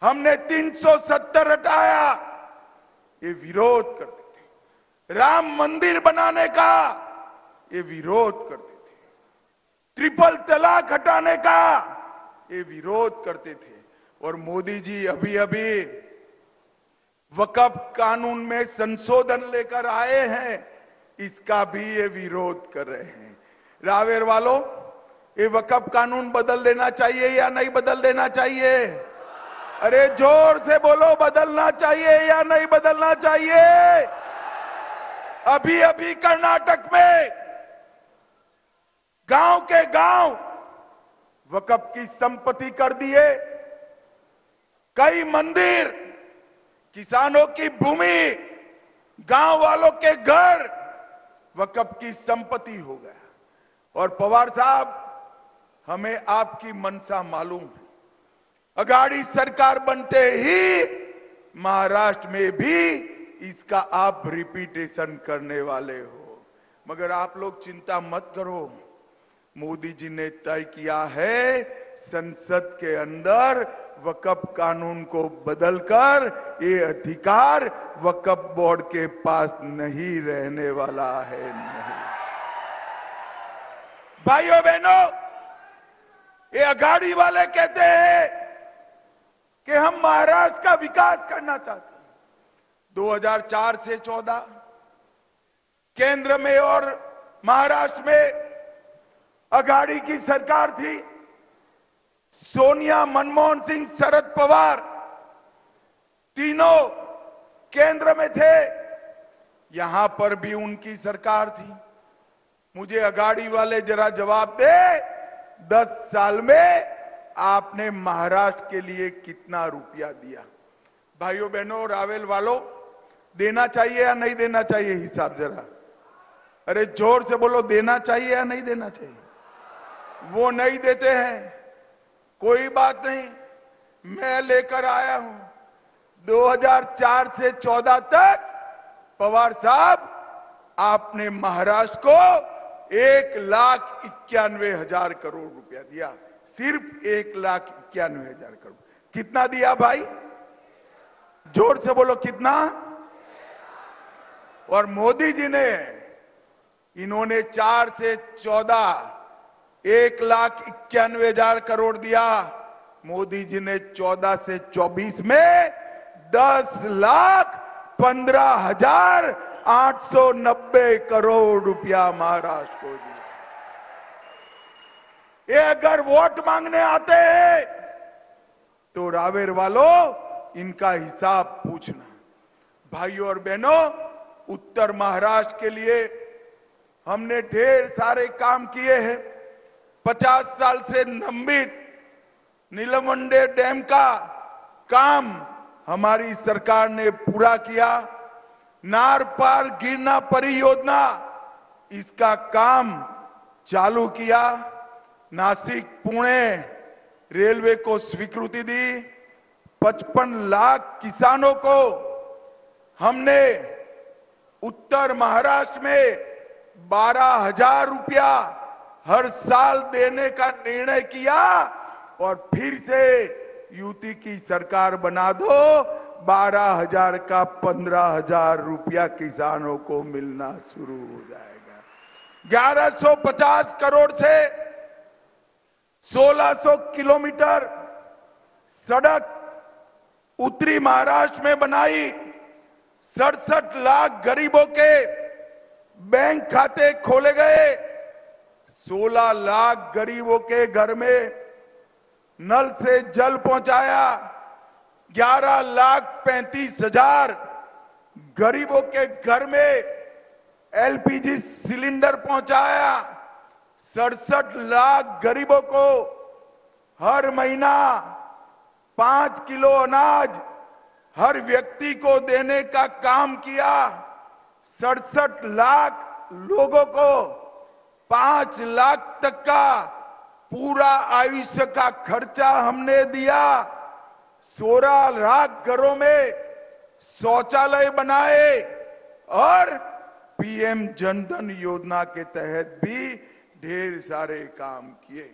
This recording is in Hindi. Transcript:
हमने 370 हटाया, ये विरोध करते थे। राम मंदिर बनाने का ये विरोध करते थे। ट्रिपल तलाक हटाने का ये विरोध करते थे। और मोदी जी अभी अभी वक्फ कानून में संशोधन लेकर आए हैं, इसका भी ये विरोध कर रहे हैं। रावेर वालों, ये वक्फ कानून बदल देना चाहिए या नहीं बदल देना चाहिए? अरे जोर से बोलो, बदलना चाहिए या नहीं बदलना चाहिए? अभी अभी कर्नाटक में गांव के गांव वक्फ की संपत्ति कर दिए। कई मंदिर, किसानों की भूमि, गांव वालों के घर वक्फ की संपत्ति हो गया। और पवार साहब, हमें आपकी मंशा मालूम है। अगाड़ी सरकार बनते ही महाराष्ट्र में भी इसका आप रिपीटेशन करने वाले हो। मगर आप लोग चिंता मत करो, मोदी जी ने तय किया है संसद के अंदर वक्फ कानून को बदलकर ये अधिकार वक्फ बोर्ड के पास नहीं रहने वाला है। नहीं भाइयों बहनों, ये अघाड़ी वाले कहते हैं कि हम महाराष्ट्र का विकास करना चाहते हैं। 2004 से 14 केंद्र में और महाराष्ट्र में अघाड़ी की सरकार थी। सोनिया, मनमोहन सिंह, शरद पवार तीनों केंद्र में थे। यहां पर भी उनकी सरकार थी। मुझे अघाड़ी वाले जरा जवाब दे, 10 साल में आपने महाराष्ट्र के लिए कितना रुपया दिया? भाइयों बहनों, रावेल वालों, देना चाहिए या नहीं देना चाहिए हिसाब जरा? अरे जोर से बोलो, देना चाहिए या नहीं देना चाहिए? वो नहीं देते हैं, कोई बात नहीं, मैं लेकर आया हूं। 2004 से 14 तक पवार साहब, आपने महाराष्ट्र को 1,91,000 करोड़ रुपया दिया। सिर्फ 1,91,000 करोड़। कितना दिया भाई? जोर से बोलो, कितना? और मोदी जी ने, इन्होंने 4 से 14 1,91,000 करोड़ दिया। मोदी जी ने 14 से 24 में 10,15,890 करोड़ रुपया महाराष्ट्र को दिया। ये अगर वोट मांगने आते हैं तो रावेर वालों, इनका हिसाब पूछना। भाइयों और बहनों, उत्तर महाराष्ट्र के लिए हमने ढेर सारे काम किए हैं। 50 साल से लंबित नीलमंडे डैम का काम हमारी सरकार ने पूरा किया। नार पार गिरना परियोजना, इसका काम चालू किया। नासिक पुणे रेलवे को स्वीकृति दी। 55 लाख किसानों को हमने उत्तर महाराष्ट्र में 12,000 रुपया हर साल देने का निर्णय किया। और फिर से यूटी की सरकार बना दो, 12,000 का 15,000 रुपया किसानों को मिलना शुरू हो जाएगा। 1150 करोड़ से 1600 किलोमीटर सड़क उत्तरी महाराष्ट्र में बनाई। 67 लाख गरीबों के बैंक खाते खोले गए। 16 लाख गरीबों के घर में नल से जल पहुंचाया। 11,35,000 गरीबों के घर में एलपीजी सिलेंडर पहुंचाया। 67 लाख गरीबों को हर महीना 5 किलो अनाज हर व्यक्ति को देने का काम किया। 67 लाख लोगों को 5 लाख तक का पूरा आयुष्य का खर्चा हमने दिया। 16 लाख घरों में शौचालय बनाए। और पीएम जनधन योजना के तहत भी ढेर सारे काम किए।